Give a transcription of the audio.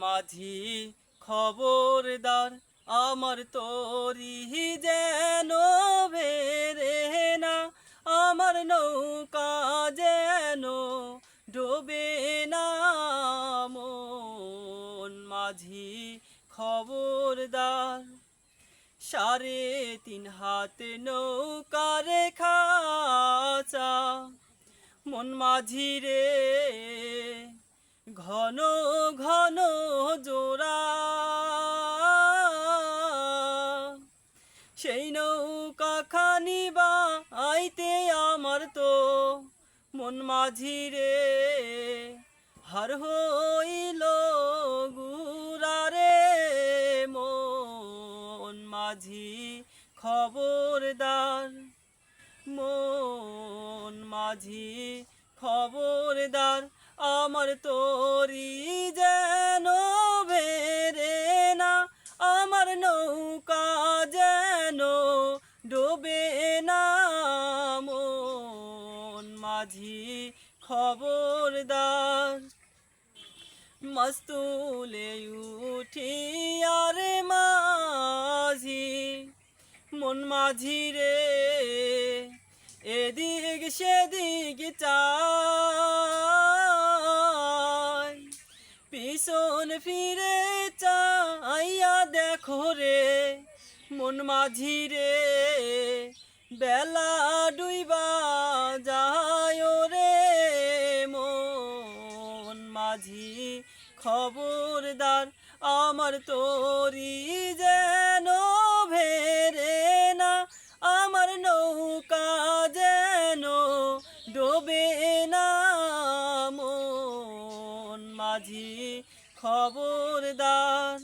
মাঝি খবরদার আমার তরি যেন ভেরে না, আমার নৌকা যেন ডোবে না। মন মাঝি খবরদার 3.5 হাত নৌকার খাঁচা মন মাঝি রে ঘন ঘন জোড়া, সেই নৌকা খানি বাইতে আমার তো মন মাঝি রে হার হইল গুড়া রে। মন মাঝি খবরদার, মন মাঝি খবরদার আমার তরি যেন ভেরে না, আমার নৌকা যেন ডোবে না। মন মাঝি খবরদার। মস্তুলে উঠিয়ার মাঝি মন মাঝি রে এদিক সেদিক চাই, পিছন ফিরে চাইয়া দেখো রে মন মাঝি রে বেলা ডুইবা যায় রে। মন মাঝি খবরদার আমার তরি যেন ভেরে না, আমার নৌকা যেন ডোবে না। মন মাঝি খবরদার।